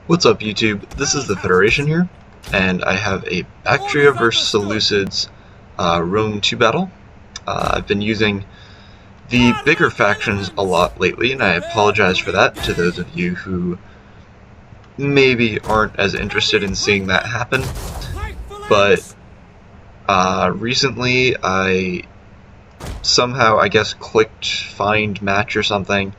What's up, YouTube? This is the Federation here, and I have a Baktria vs Seleucids Rome 2 battle. I've been using the bigger factions a lot lately, and I apologize for that to those of you who maybe aren't as interested in seeing that happen. But recently I somehow, I guess, clicked find match or something.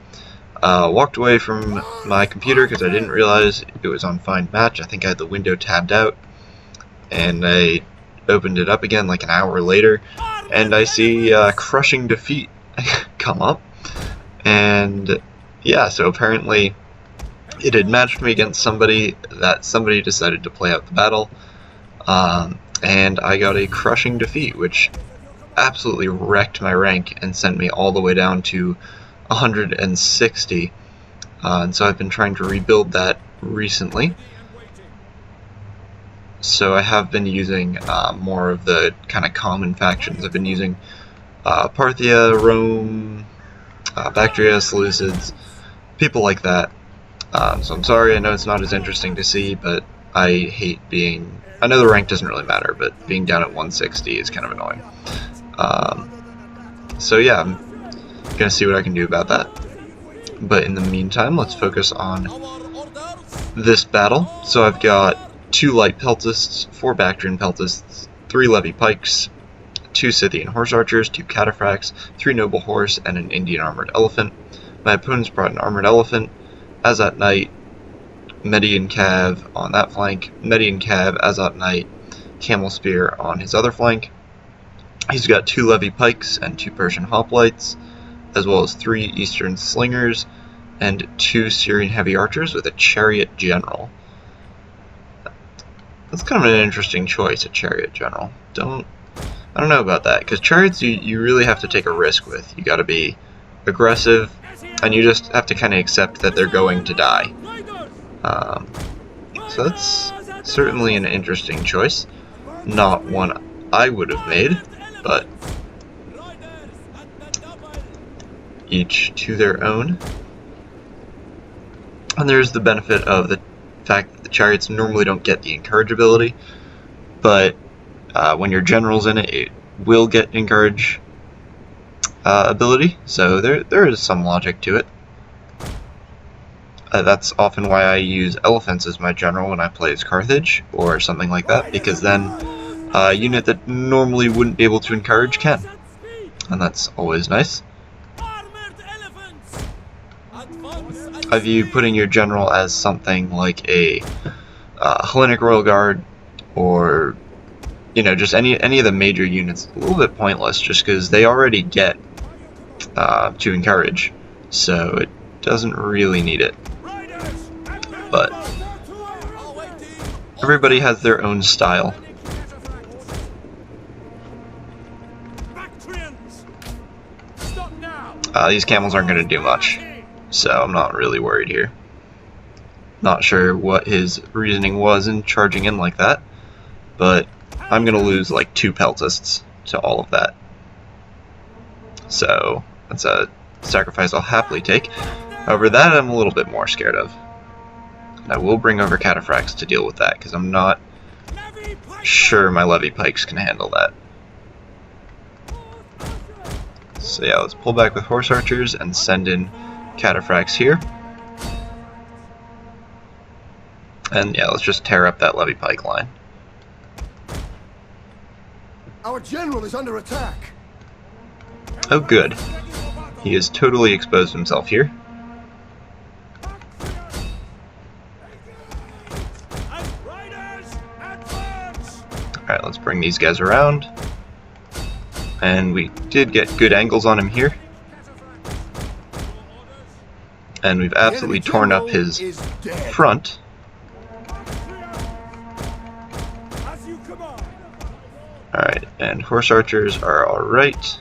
Walked away from my computer because I didn't realize it was on Find Match. I think I had the window tabbed out, and I opened it up again like an hour later, and I see Crushing Defeat come up, and yeah, so apparently it had matched me against somebody that somebody decided to play out the battle, and I got a Crushing Defeat, which absolutely wrecked my rank and sent me all the way down to 160, and so I've been trying to rebuild that recently. So I have been using more of the kind of common factions. I've been using Parthia, Rome, Baktria, Seleucids, people like that. So I'm sorry, I know it's not as interesting to see, but I hate being... I know the rank doesn't really matter, but being down at 160 is kind of annoying. So yeah, I'm gonna see what I can do about that. But in the meantime, let's focus on this battle. So I've got 2 light peltasts, 4 Bactrian peltasts, 3 levy pikes, 2 Scythian horse archers, 2 cataphracts, 3 noble horse, and an Indian armored elephant. My opponents brought an armored elephant, Azot Knight, Median Cav on that flank, Median Cav, Azot Knight, Camel Spear on his other flank. He's got 2 levy pikes and 2 Persian hoplites, as well as 3 Eastern Slingers, and 2 Syrian Heavy Archers with a Chariot General. That's kind of an interesting choice, a Chariot General. I don't know about that, because Chariots you really have to take a risk with. You gotta be aggressive, and you just have to kind of accept that they're going to die. So that's certainly an interesting choice. Not one I would have made, but each to their own. And there's the benefit of the fact that the chariots normally don't get the encourage ability, but when your general's in it, it will get encourage ability, so there is some logic to it. That's often why I use elephants as my general when I play as Carthage, or something like that, because then a unit that normally wouldn't be able to encourage can, and that's always nice. I view putting your general as something like a Hellenic Royal Guard, or just any of the major units a little bit pointless, just because they already get to encourage, so it doesn't really need it. But everybody has their own style. These camels aren't going to do much, so I'm not really worried here. Not sure what his reasoning was in charging in like that, but I'm going to lose like 2 peltasts to all of that. So that's a sacrifice I'll happily take. However, that I'm a little bit more scared of. And I will bring over cataphracts to deal with that, because I'm not sure my levy pikes can handle that. So yeah, let's pull back with horse archers and send in cataphracts here. And yeah, let's just tear up that levy pike line. Our general is under attack. Oh good. He has totally exposed himself here. Alright, let's bring these guys around. And we did get good angles on him here. And we've absolutely torn up his front. Alright, and horse archers are alright.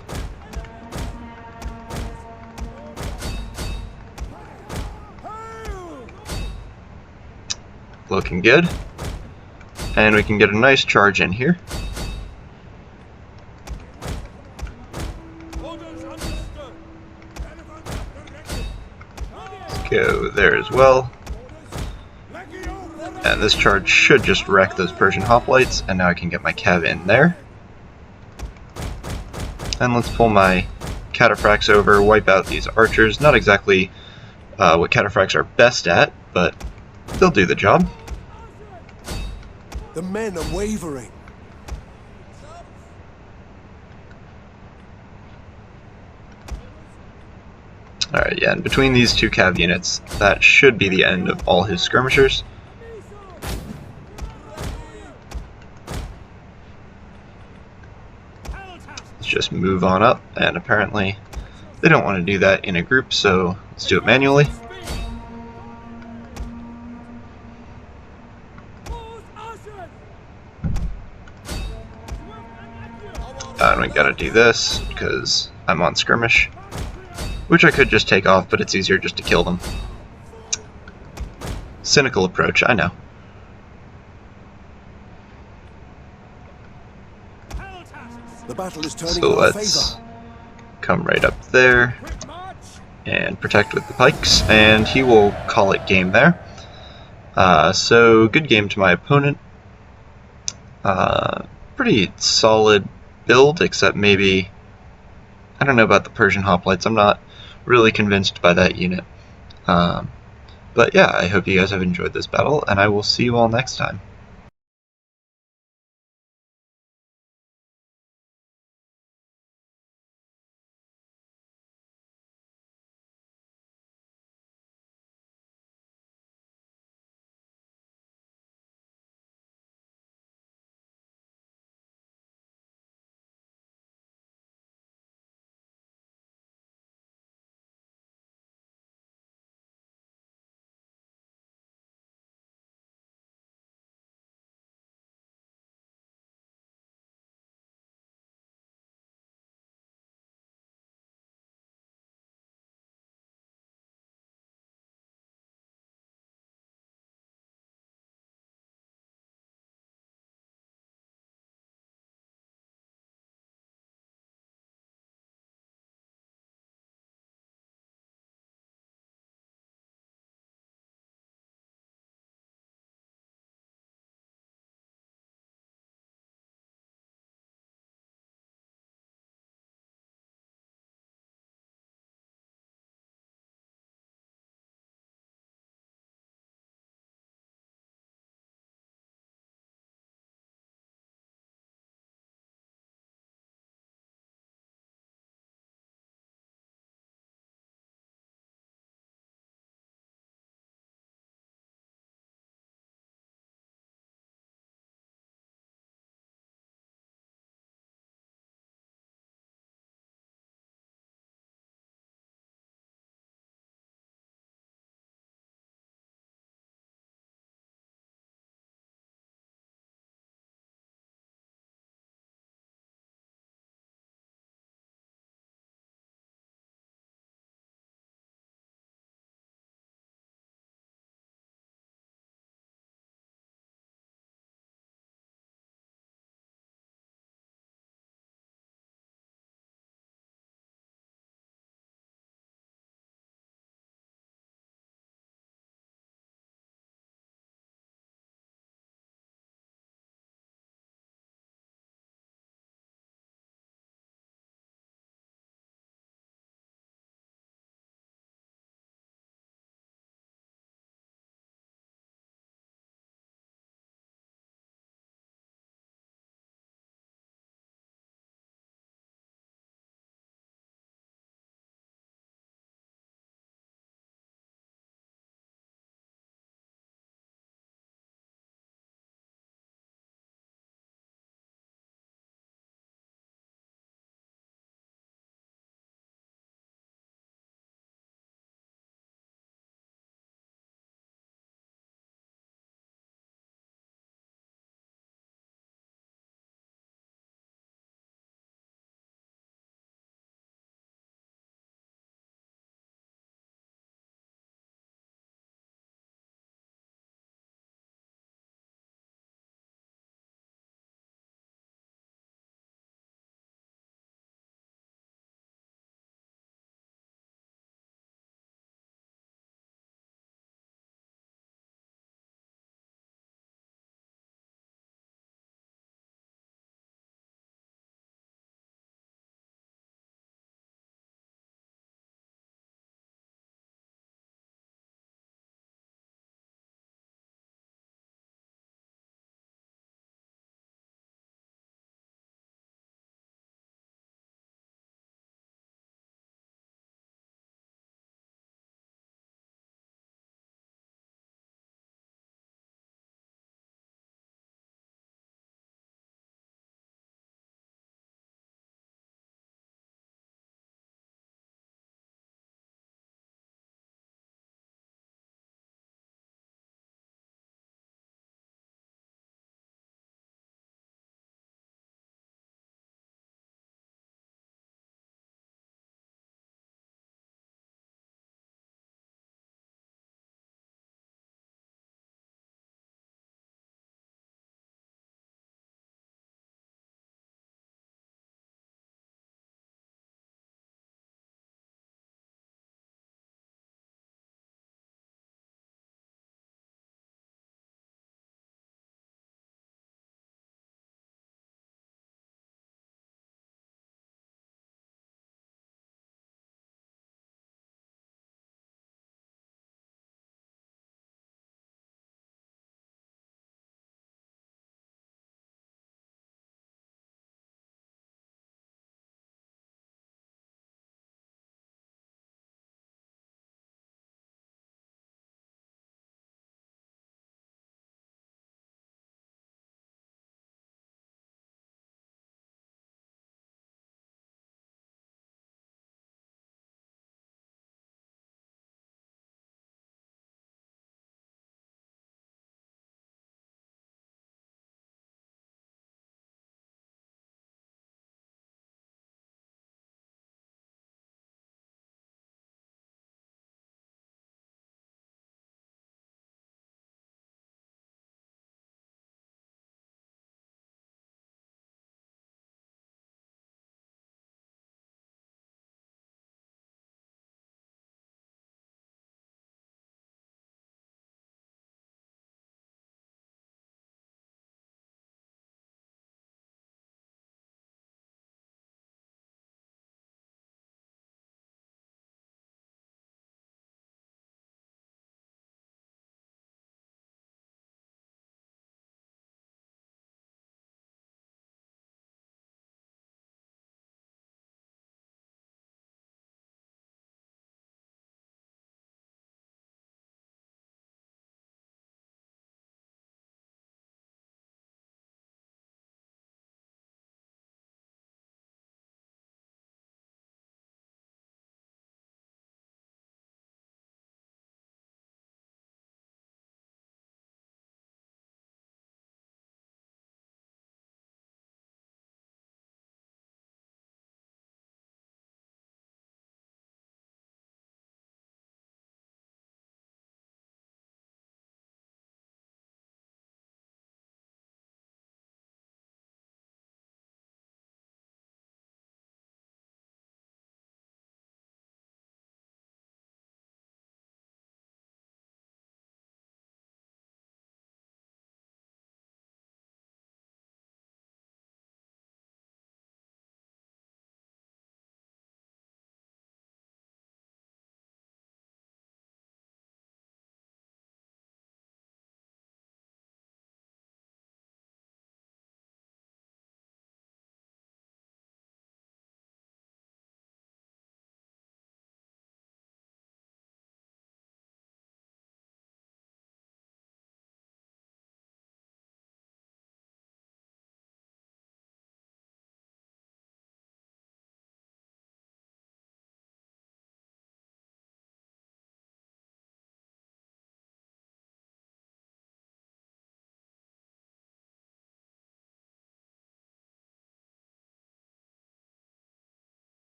Looking good. And we can get a nice charge in here. Let's go there as well. And this charge should just wreck those Persian hoplites, and now I can get my cav in there. And let's pull my cataphracts over, wipe out these archers. Not exactly what cataphracts are best at, but they'll do the job. The men are wavering. Alright, yeah, and between these two cav units, that should be the end of all his skirmishers. Let's just move on up, and apparently they don't want to do that in a group, so let's do it manually. And we gotta do this, because I'm on skirmish. Which I could just take off, but it's easier just to kill them. Cynical approach, I know. The battle is turning So in our let's favor. come right up there and protect with the pikes, and he will call it game there. So good game to my opponent. Pretty solid build, except maybe, I don't know about the Persian hoplites. I'm not really convinced by that unit. But yeah, I hope you guys have enjoyed this battle, and I will see you all next time.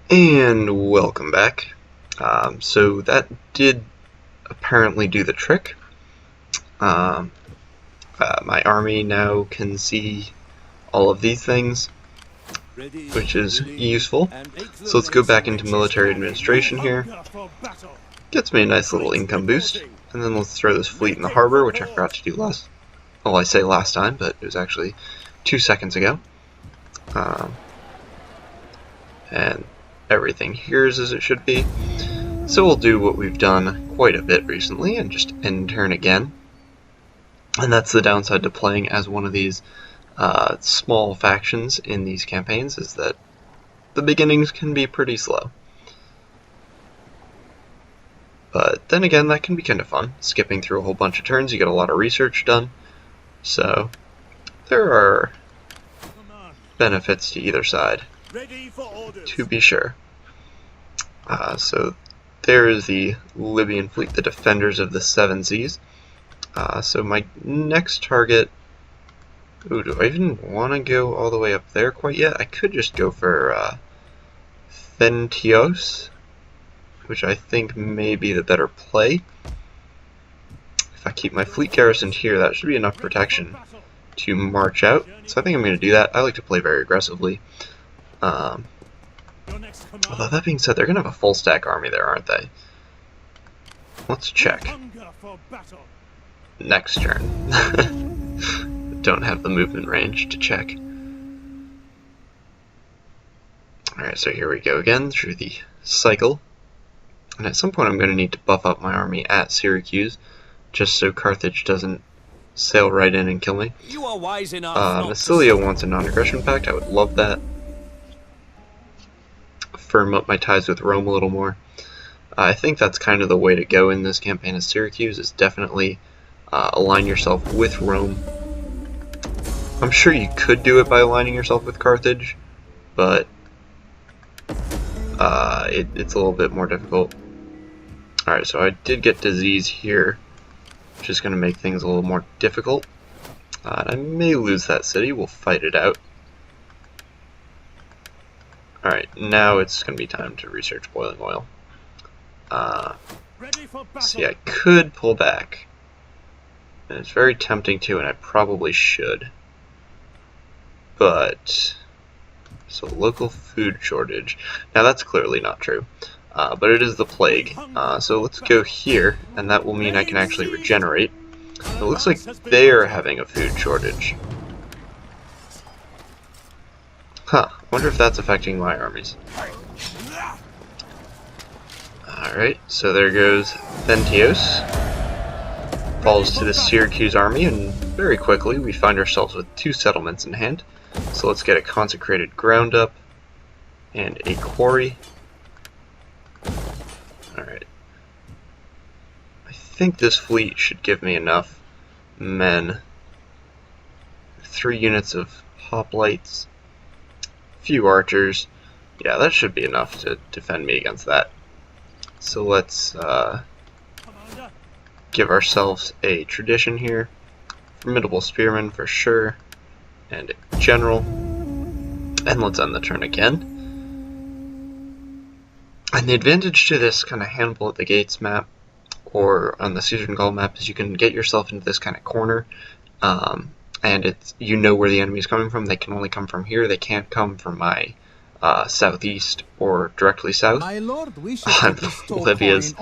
And welcome back. So that did apparently do the trick. My army now can see all of these things, which is useful. So let's go back into military administration here. Gets me a nice little income boost. And then let's throw this fleet in the harbor, which I forgot to do last. Well, I say last time, but it was actually 2 seconds ago. And everything here is as it should be. So we'll do what we've done quite a bit recently and just end turn again. And that's the downside to playing as one of these small factions in these campaigns, is that the beginnings can be pretty slow. But then again, that can be kind of fun. Skipping through a whole bunch of turns, you get a lot of research done. So there are benefits to either side, to be sure. So there is the Libyan fleet, the defenders of the Seven Seas. So my next target, ooh, do I even want to go all the way up there quite yet? I could just go for Thentios, which I think may be the better play. If I keep my fleet garrisoned here, that should be enough protection to march out. So I think I'm going to do that. I like to play very aggressively. Although that being said, they're going to have a full stack army there, aren't they? Let's check. Next turn. Don't have the movement range to check. Alright, so here we go again through the cycle. And at some point I'm going to need to buff up my army at Syracuse, just so Carthage doesn't sail right in and kill me. You are wise enough. Massilia wants a non-aggression pact. I would love that. Firm up my ties with Rome a little more. I think that's kind of the way to go in this campaign as Syracuse, is definitely align yourself with Rome. I'm sure you could do it by aligning yourself with Carthage, but it's a little bit more difficult. Alright, so I did get disease here, which is going to make things a little more difficult. I may lose that city. We'll fight it out. Alright, now it's going to be time to research boiling oil. See, I could pull back. And it's very tempting to, and I probably should. But, so local food shortage. Now that's clearly not true. But it is the plague. So let's go here, and that will mean I can actually regenerate. It looks like they're having a food shortage. Huh, wonder if that's affecting my armies. Alright, so there goes Thentios. Falls to the Syracuse army, and very quickly we find ourselves with 2 settlements in hand. So let's get a consecrated ground up and a quarry. Alright. I think this fleet should give me enough men. 3 units of hoplites, a few archers. Yeah, that should be enough to defend me against that. So let's give ourselves a tradition here. Formidable spearmen for sure, and a general. And let's end the turn again. And the advantage to this kind of Hannibal at the Gates map, or on the Caesar and Gaul map, is you can get yourself into this kind of corner, and it's, you know where the enemy is coming from. They can only come from here. They can't come from my southeast or directly south. My lord wishes Libya's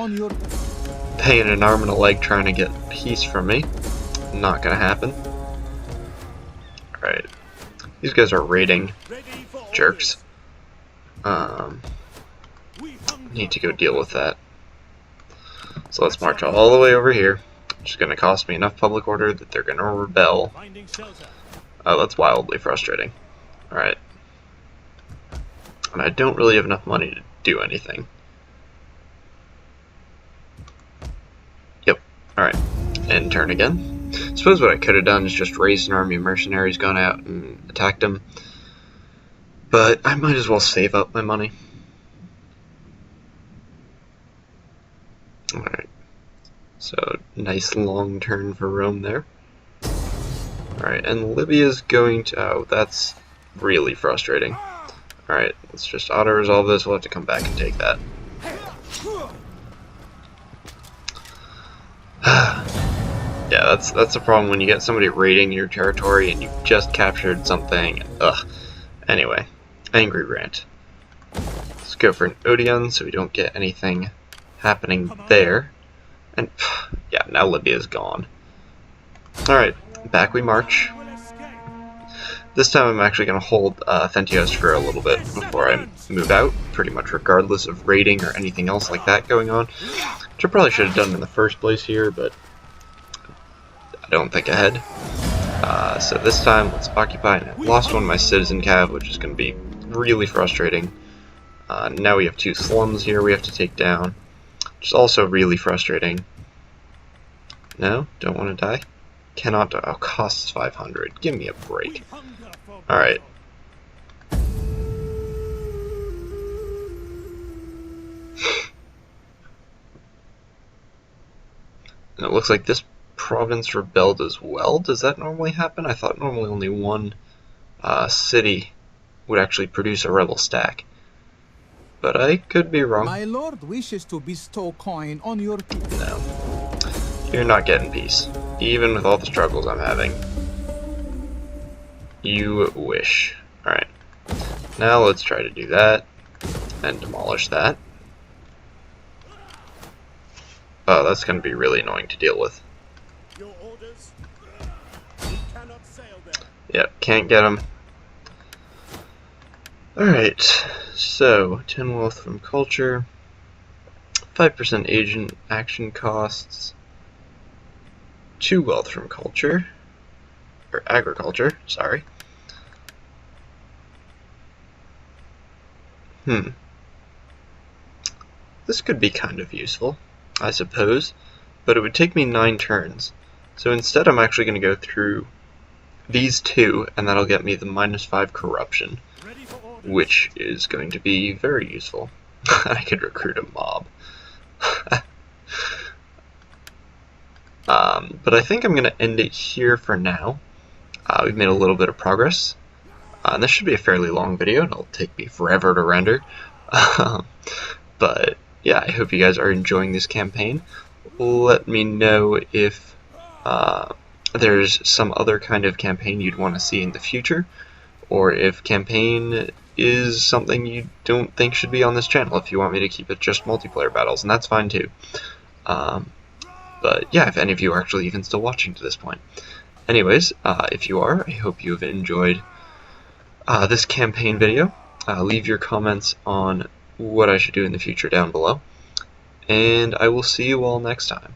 paying an arm and a leg trying to get peace from me. Not gonna happen. Alright. These guys are raiding jerks. Need to go deal with that. So let's march all the way over here. Which is gonna cost me enough public order that they're gonna rebel. Oh, that's wildly frustrating. Alright. And I don't really have enough money to do anything. Yep. Alright. End turn again. I suppose what I could have done is just raised an army of mercenaries, gone out and attacked them. But I might as well save up my money. Alright. So, nice long turn for Rome there. Alright, and Libya's going to... Oh, that's really frustrating. Alright, let's just auto-resolve this. We'll have to come back and take that. Yeah, that's the problem when you get somebody raiding your territory and you've just captured something. Ugh. Anyway, angry rant. Let's go for an Odeon so we don't get anything happening there. And yeah, now Libya's gone. Alright, back we march. This time I'm actually going to hold Thentios for a little bit before I move out, pretty much regardless of raiding or anything else like that going on. Which I probably should have done in the first place here, but I don't think ahead. So this time, let's occupy, and I've lost one of my citizen cav, which is going to be really frustrating. Now we have 2 slums here we have to take down, which is also really frustrating. No? Don't want to die? Cannot die. Oh, costs 500. Give me a break. Alright. And it looks like this province rebelled as well. Does that normally happen? I thought normally only one city would actually produce a rebel stack. But I could be wrong. My lord wishes to bestow coin on your people. No. You're not getting peace. Even with all the struggles I'm having. You wish. Alright. Now let's try to do that. And demolish that. Oh, that's going to be really annoying to deal with. Your orders? We cannot sail there. Yep, can't get them. Alright, so 10 wealth from culture, 5% agent action costs, 2 wealth from culture, or agriculture, sorry. This could be kind of useful, I suppose, but it would take me 9 turns. So instead I'm actually going to go through these 2, and that'll get me the -5 corruption, which is going to be very useful. I could recruit a mob. But I think I'm going to end it here for now. We've made a little bit of progress. And this should be a fairly long video, and it'll take me forever to render. But yeah, I hope you guys are enjoying this campaign. Let me know if there's some other kind of campaign you'd want to see in the future, or if campaign is something you don't think should be on this channel, if you want me to keep it just multiplayer battles, and that's fine too. But yeah, if any of you are actually even still watching to this point. Anyways, if you are, I hope you have enjoyed this campaign video. Leave your comments on what I should do in the future down below, and I will see you all next time.